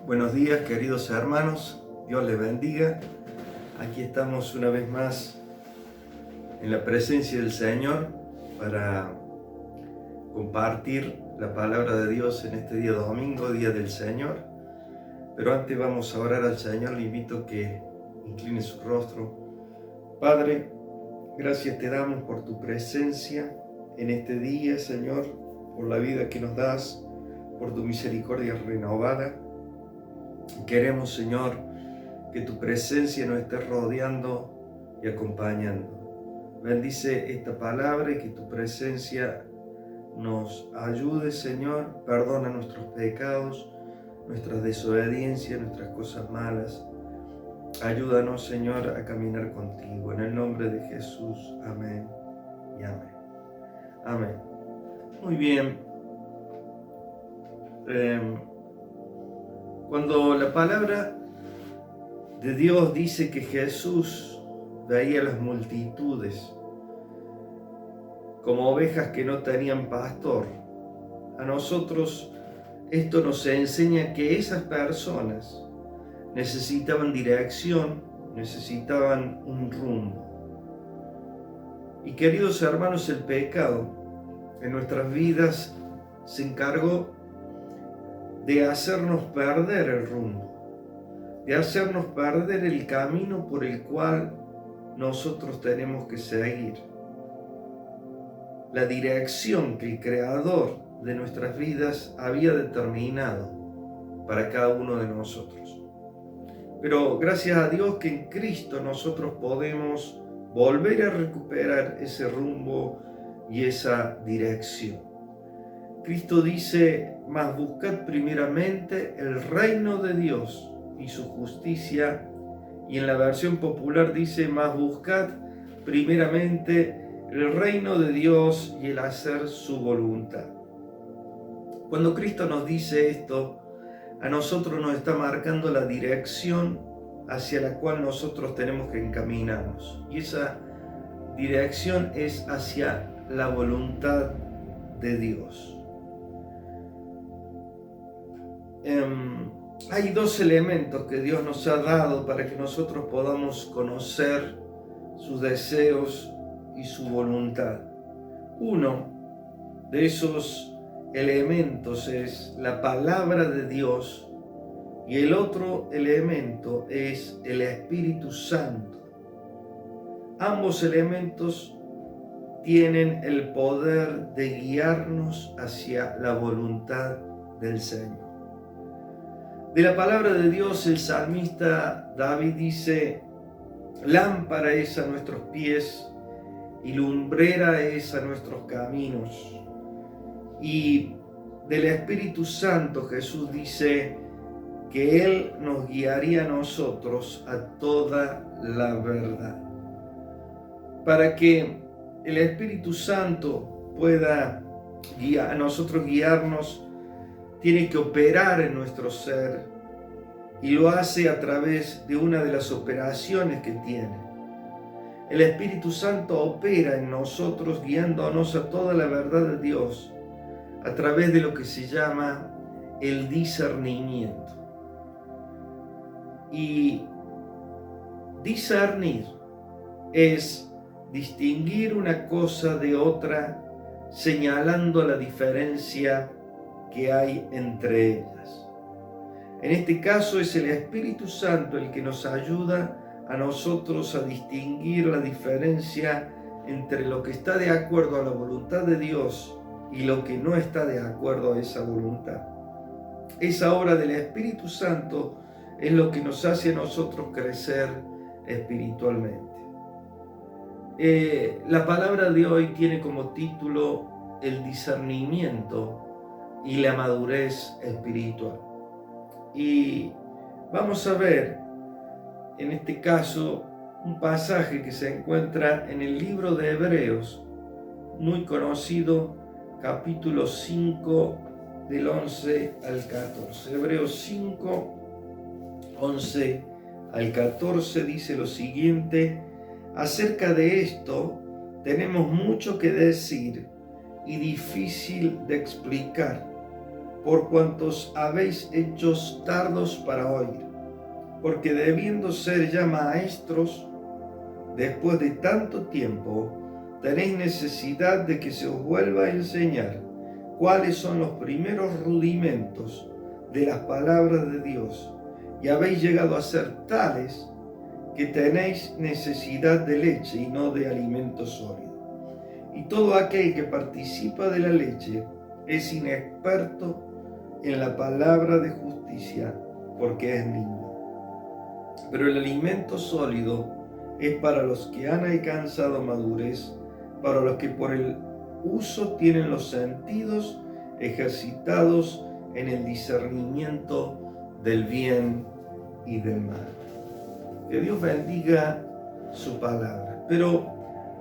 Buenos días, queridos hermanos, Dios les bendiga. Aquí estamos una vez más en la presencia del Señor para compartir la palabra de Dios en este día domingo, Día del Señor. Pero antes vamos a orar al Señor. Le invito a que incline su rostro. Padre, gracias te damos por tu presencia en este día, Señor, por la vida que nos das, por tu misericordia renovada. Queremos, Señor, que tu presencia nos esté rodeando y acompañando. Bendice esta palabra y que tu presencia nos ayude, Señor. Perdona nuestros pecados, nuestras desobediencias, nuestras cosas malas. Ayúdanos, Señor, a caminar contigo. En el nombre de Jesús. Amén y amén. Amén. Muy bien. Cuando la palabra de Dios dice que Jesús veía a las multitudes como ovejas que no tenían pastor, a nosotros esto nos enseña que esas personas necesitaban dirección, necesitaban un rumbo. Y queridos hermanos, el pecado en nuestras vidas se encargó de hacernos perder el rumbo, de hacernos perder el camino por el cual nosotros tenemos que seguir, la dirección que el Creador de nuestras vidas había determinado para cada uno de nosotros. Pero gracias a Dios que en Cristo nosotros podemos volver a recuperar ese rumbo y esa dirección. Cristo dice: mas buscad primeramente el reino de Dios y su justicia, y en la versión popular dice: mas buscad primeramente el reino de Dios y el hacer su voluntad. Cuando Cristo nos dice esto, a nosotros nos está marcando la dirección hacia la cual nosotros tenemos que encaminarnos, y esa dirección es hacia la voluntad de Dios. Hay dos elementos que Dios nos ha dado para que nosotros podamos conocer sus deseos y su voluntad. Uno de esos elementos es la palabra de Dios y el otro elemento es el Espíritu Santo. Ambos elementos tienen el poder de guiarnos hacia la voluntad del Señor. De la palabra de Dios, el salmista David dice: lámpara es a nuestros pies y lumbrera es a nuestros caminos. Y del Espíritu Santo Jesús dice que Él nos guiaría a nosotros a toda la verdad. Para que el Espíritu Santo pueda a nosotros guiarnos, tiene que operar en nuestro ser, y lo hace a través de una de las operaciones que tiene. El Espíritu Santo opera en nosotros guiándonos a toda la verdad de Dios a través de lo que se llama el discernimiento. Y discernir es distinguir una cosa de otra, señalando la diferencia que hay entre ellas. En este caso es el Espíritu Santo el que nos ayuda a nosotros a distinguir la diferencia entre lo que está de acuerdo a la voluntad de Dios y lo que no está de acuerdo a esa voluntad. Esa obra del Espíritu Santo es lo que nos hace a nosotros crecer espiritualmente. La palabra de hoy tiene como título el discernimiento y la madurez espiritual. Y vamos a ver en este caso un pasaje que se encuentra en el libro de Hebreos, muy conocido, capítulo 5, del 11 al 14. Hebreos 5, 11 al 14 dice lo siguiente: acerca de esto tenemos mucho que decir y difícil de explicar, por cuantos habéis hecho tardos para oír, porque debiendo ser ya maestros, después de tanto tiempo, tenéis necesidad de que se os vuelva a enseñar cuáles son los primeros rudimentos de las palabras de Dios, y habéis llegado a ser tales que tenéis necesidad de leche y no de alimento sólido. Y todo aquel que participa de la leche es inexperto en la palabra de justicia, porque es niño. Pero el alimento sólido es para los que han alcanzado madurez, para los que por el uso tienen los sentidos ejercitados en el discernimiento del bien y del mal. Que Dios bendiga su palabra. Pero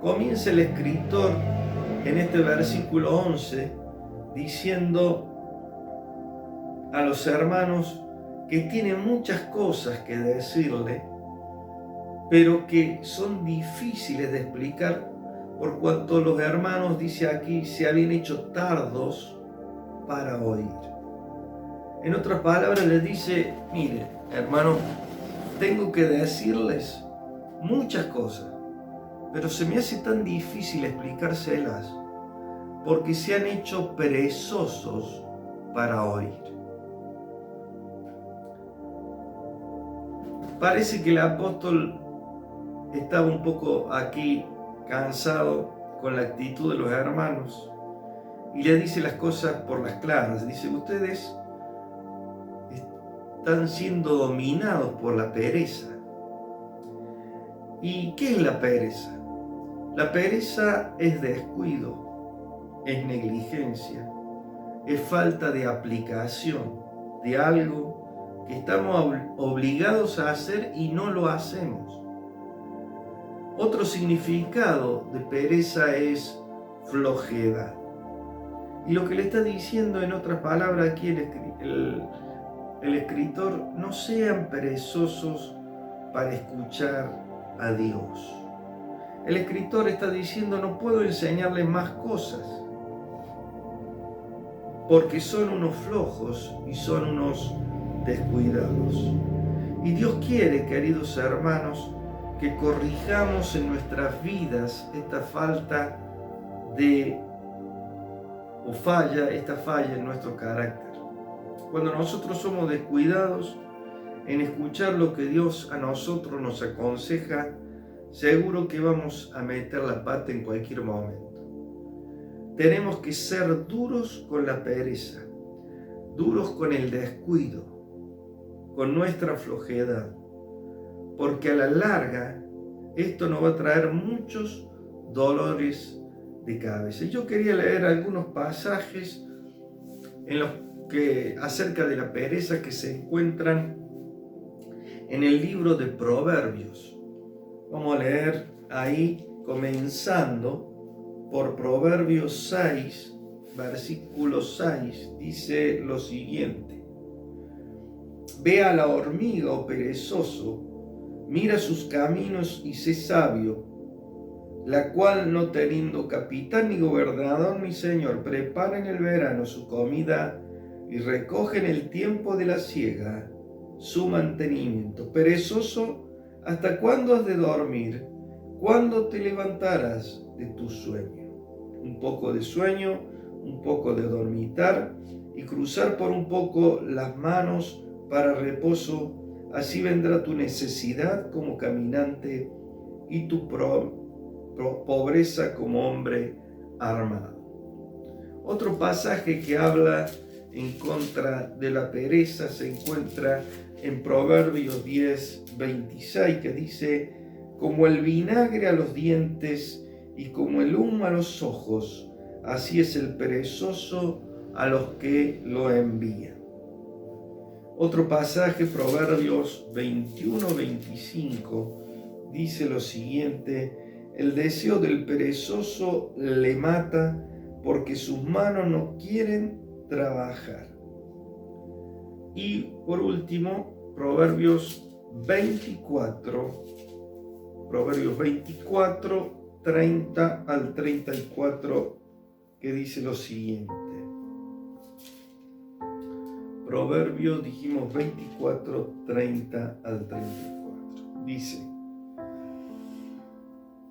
comienza el escritor en este versículo 11 diciendo a los hermanos que tienen muchas cosas que decirle, pero que son difíciles de explicar por cuanto los hermanos, dice aquí, se habían hecho tardos para oír. En otras palabras les dice, mire, hermano, tengo que decirles muchas cosas, pero se me hace tan difícil explicárselas porque se han hecho perezosos para oír. Parece que el apóstol estaba un poco aquí cansado con la actitud de los hermanos y le dice las cosas por las claras. Dice, ustedes están siendo dominados por la pereza. ¿Y qué es la pereza? La pereza es descuido, es negligencia, es falta de aplicación de algo que estamos obligados a hacer y no lo hacemos. Otro significado de pereza es flojedad. Y lo que le está diciendo en otras palabras aquí el escritor, no sean perezosos para escuchar a Dios. El escritor está diciendo, no puedo enseñarles más cosas, porque son unos flojos y son unos descuidados. Y Dios quiere, queridos hermanos, que corrijamos en nuestras vidas esta falta de, esta falla en nuestro carácter. Cuando nosotros somos descuidados en escuchar lo que Dios a nosotros nos aconseja, seguro que vamos a meter la pata en cualquier momento. Tenemos que ser duros con la pereza, duros con el descuido, con nuestra flojedad, porque a la larga esto nos va a traer muchos dolores de cabeza. Yo quería leer algunos pasajes en los que acerca de la pereza que se encuentran en el libro de Proverbios. Vamos a leer ahí, comenzando por Proverbios 6, versículo 6, dice lo siguiente: Ve a la hormiga, oh perezoso, mira sus caminos y sé sabio, la cual, no teniendo capitán ni gobernador ni señor, prepara en el verano su comida y recoge en el tiempo de la siega su mantenimiento. Perezoso, ¿hasta cuándo has de dormir? ¿Cuándo te levantarás de tu sueño? Un poco de sueño, un poco de dormitar y cruzar por un poco las manos para reposo. Así vendrá tu necesidad como caminante y tu pobreza como hombre armado. Otro pasaje que habla en contra de la pereza se encuentra en Proverbios 10, 26, que dice: como el vinagre a los dientes y como el humo a los ojos, así es el perezoso a los que lo envían. Otro pasaje, Proverbios 21, 25, dice lo siguiente: el deseo del perezoso le mata, porque sus manos no quieren trabajar. Y por último, Proverbios 24, 30 al 34, que dice lo siguiente: Proverbios, dijimos 24, 30 al 34. Dice: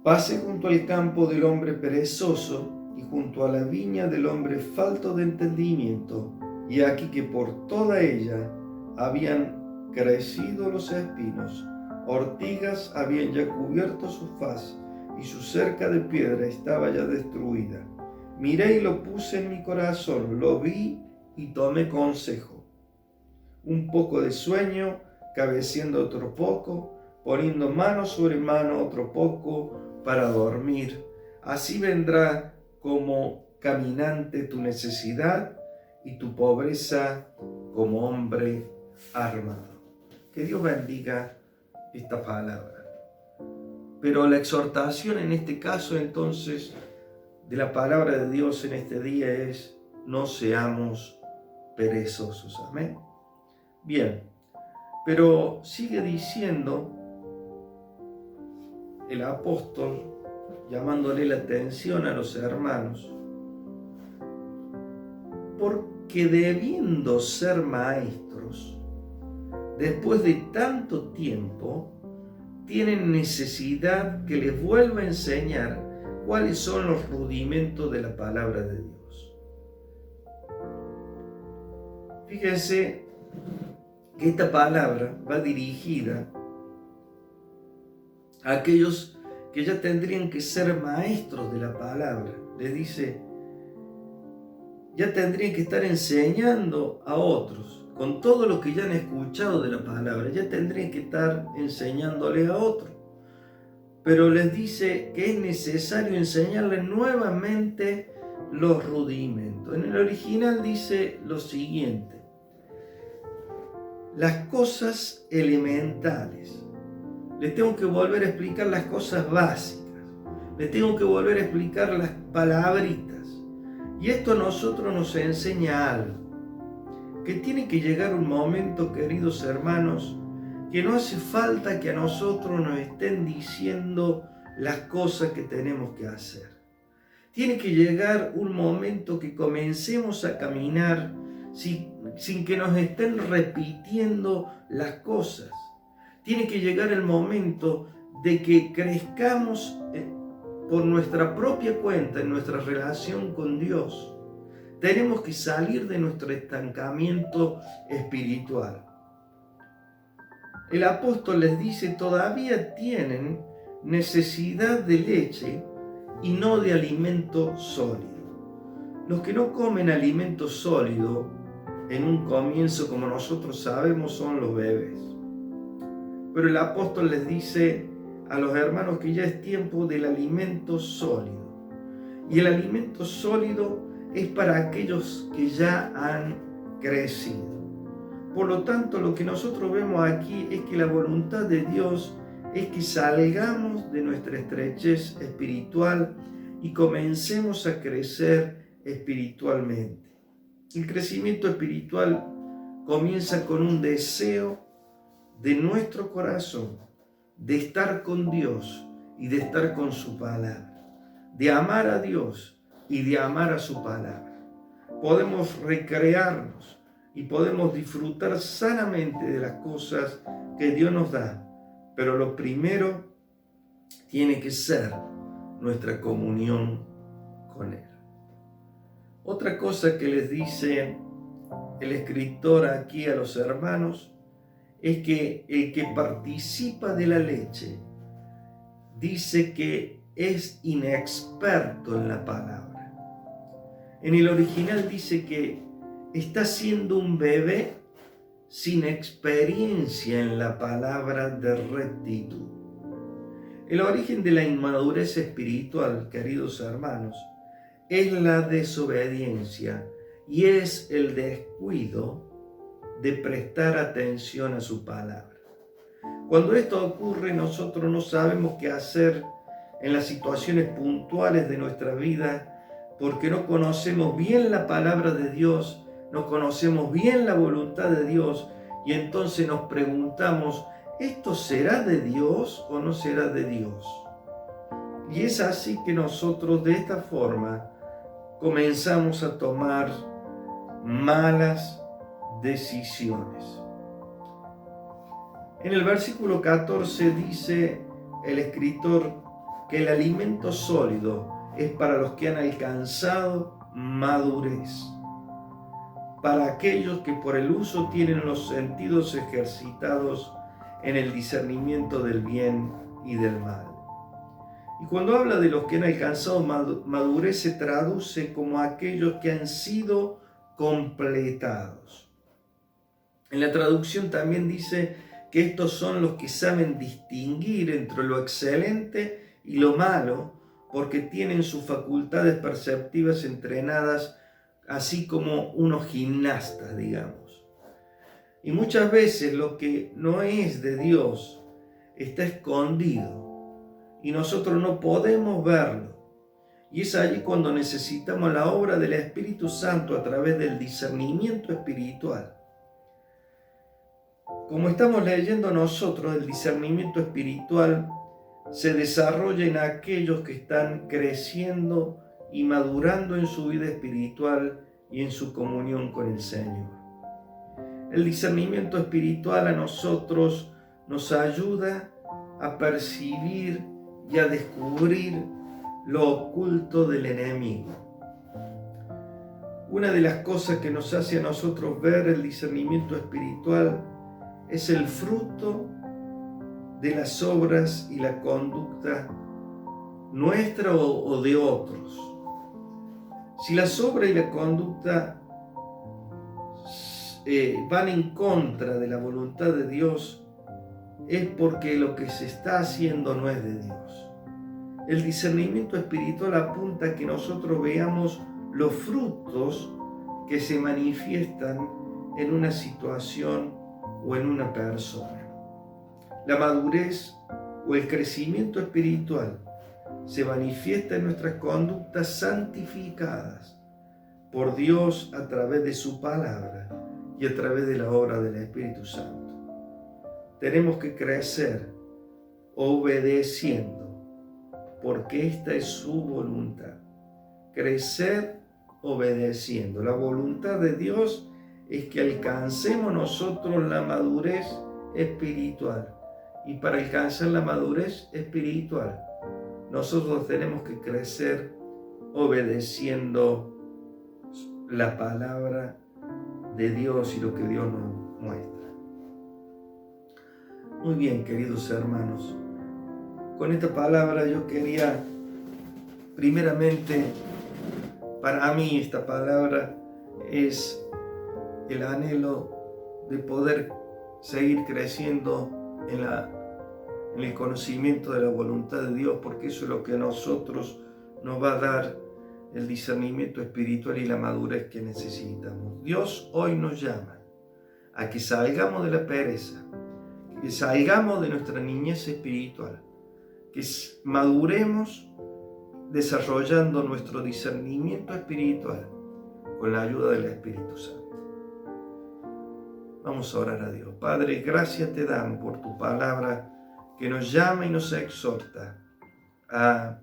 pase junto al campo del hombre perezoso y junto a la viña del hombre falto de entendimiento, y aquí que por toda ella habían crecido los espinos, ortigas habían ya cubierto su faz, y su cerca de piedra estaba ya destruida. Miré y lo puse en mi corazón, lo vi y tomé consejo. Un poco de sueño, cabeceando otro poco, poniendo mano sobre mano otro poco para dormir. Así vendrá como caminante tu necesidad y tu pobreza como hombre armado. Que Dios bendiga esta palabra. Pero la exhortación en este caso entonces de la palabra de Dios en este día es: no seamos perezosos. Amén. Bien, pero sigue diciendo el apóstol, llamándole la atención a los hermanos, porque debiendo ser maestros, después de tanto tiempo, tienen necesidad que les vuelva a enseñar cuáles son los rudimentos de la palabra de Dios. Fíjense que esta palabra va dirigida a aquellos que ya tendrían que ser maestros de la palabra. Les dice, ya tendrían que estar enseñando a otros, con todo lo que ya han escuchado de la palabra, ya tendrían que estar enseñándole a otros. Pero les dice que es necesario enseñarles nuevamente los rudimentos. En el original dice lo siguiente: las cosas elementales. Les tengo que volver a explicar las cosas básicas. Les tengo que volver a explicar las palabritas. Y esto a nosotros nos enseña algo. Que tiene que llegar un momento, queridos hermanos, que no hace falta que a nosotros nos estén diciendo las cosas que tenemos que hacer. Tiene que llegar un momento que comencemos a caminar sin que nos estén repitiendo las cosas. Tiene que llegar el momento de que crezcamos por nuestra propia cuenta en nuestra relación con Dios. Tenemos que salir de nuestro estancamiento espiritual. El apóstol les dice, todavía tienen necesidad de leche y no de alimento sólido. Los que no comen alimento sólido en un comienzo, como nosotros sabemos, son los bebés. Pero el apóstol les dice a los hermanos que ya es tiempo del alimento sólido. Y el alimento sólido es para aquellos que ya han crecido. Por lo tanto, lo que nosotros vemos aquí es que la voluntad de Dios es que salgamos de nuestra estrechez espiritual y comencemos a crecer espiritualmente. El crecimiento espiritual comienza con un deseo de nuestro corazón de estar con Dios y de estar con su palabra, de amar a Dios y de amar a su palabra. Podemos recrearnos y podemos disfrutar sanamente de las cosas que Dios nos da, pero lo primero tiene que ser nuestra comunión con Él. Otra cosa que les dice el escritor aquí a los hermanos es que el que participa de la leche dice que es inexperto en la palabra. En el original dice que está siendo un bebé sin experiencia en la palabra de rectitud. El origen de la inmadurez espiritual, queridos hermanos, es la desobediencia y es el descuido de prestar atención a su palabra. Cuando esto ocurre, nosotros no sabemos qué hacer en las situaciones puntuales de nuestra vida porque no conocemos bien la palabra de Dios, no conocemos bien la voluntad de Dios y entonces nos preguntamos, ¿esto será de Dios o no será de Dios? Y es así que nosotros de esta forma comenzamos a tomar malas decisiones. En el versículo 14 dice el escritor que el alimento sólido es para los que han alcanzado madurez, para aquellos que por el uso tienen los sentidos ejercitados en el discernimiento del bien y del mal. Y cuando habla de los que han alcanzado madurez, se traduce como aquellos que han sido completados. En la traducción también dice que estos son los que saben distinguir entre lo excelente y lo malo, porque tienen sus facultades perceptivas entrenadas, así como unos gimnastas, digamos. Y muchas veces lo que no es de Dios está escondido y nosotros no podemos verlo. Y es allí cuando necesitamos la obra del Espíritu Santo a través del discernimiento espiritual. Como estamos leyendo nosotros, el discernimiento espiritual se desarrolla en aquellos que están creciendo y madurando en su vida espiritual y en su comunión con el Señor. El discernimiento espiritual a nosotros nos ayuda a percibir y a descubrir lo oculto del enemigo. Una de las cosas que nos hace a nosotros ver el discernimiento espiritual es el fruto de las obras y la conducta nuestra o de otros. Si las obras y la conducta van en contra de la voluntad de Dios, es porque lo que se está haciendo no es de Dios. El discernimiento espiritual apunta a que nosotros veamos los frutos que se manifiestan en una situación o en una persona. La madurez o el crecimiento espiritual se manifiesta en nuestras conductas santificadas por Dios a través de su palabra y a través de la obra del Espíritu Santo. Tenemos que crecer obedeciendo, porque esta es su voluntad. Crecer obedeciendo. La voluntad de Dios es que alcancemos nosotros la madurez espiritual. Y para alcanzar la madurez espiritual, nosotros tenemos que crecer obedeciendo la palabra de Dios y lo que Dios nos muestra. Muy bien, queridos hermanos, con esta palabra yo quería, primeramente, para mí esta palabra es el anhelo de poder seguir creciendo en el conocimiento de la voluntad de Dios, porque eso es lo que a nosotros nos va a dar el discernimiento espiritual y la madurez que necesitamos. Dios hoy nos llama a que salgamos de la pereza, que salgamos de nuestra niñez espiritual, que maduremos desarrollando nuestro discernimiento espiritual con la ayuda del Espíritu Santo. Vamos a orar a Dios. Padre, gracias te damos por tu palabra que nos llama y nos exhorta a,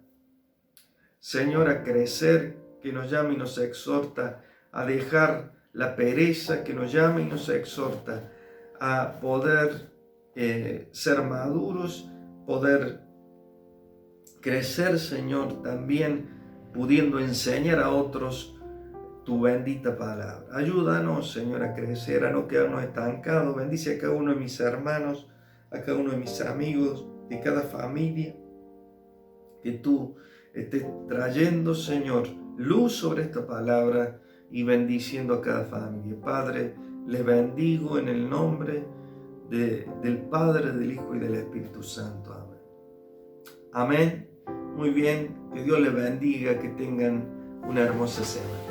Señor, a crecer, que nos llama y nos exhorta a dejar la pereza, que nos llama y nos exhorta a poder ser maduros, poder crecer, Señor, también pudiendo enseñar a otros tu bendita palabra. Ayúdanos, Señor, a crecer, a no quedarnos estancados. Bendice a cada uno de mis hermanos, a cada uno de mis amigos, de cada familia, que tú estés trayendo, Señor, luz sobre esta palabra y bendiciendo a cada familia. Padre, les bendigo en el nombre del Padre, del Hijo y del Espíritu Santo. Amén. Amén. Muy bien, que Dios les bendiga, que tengan una hermosa semana.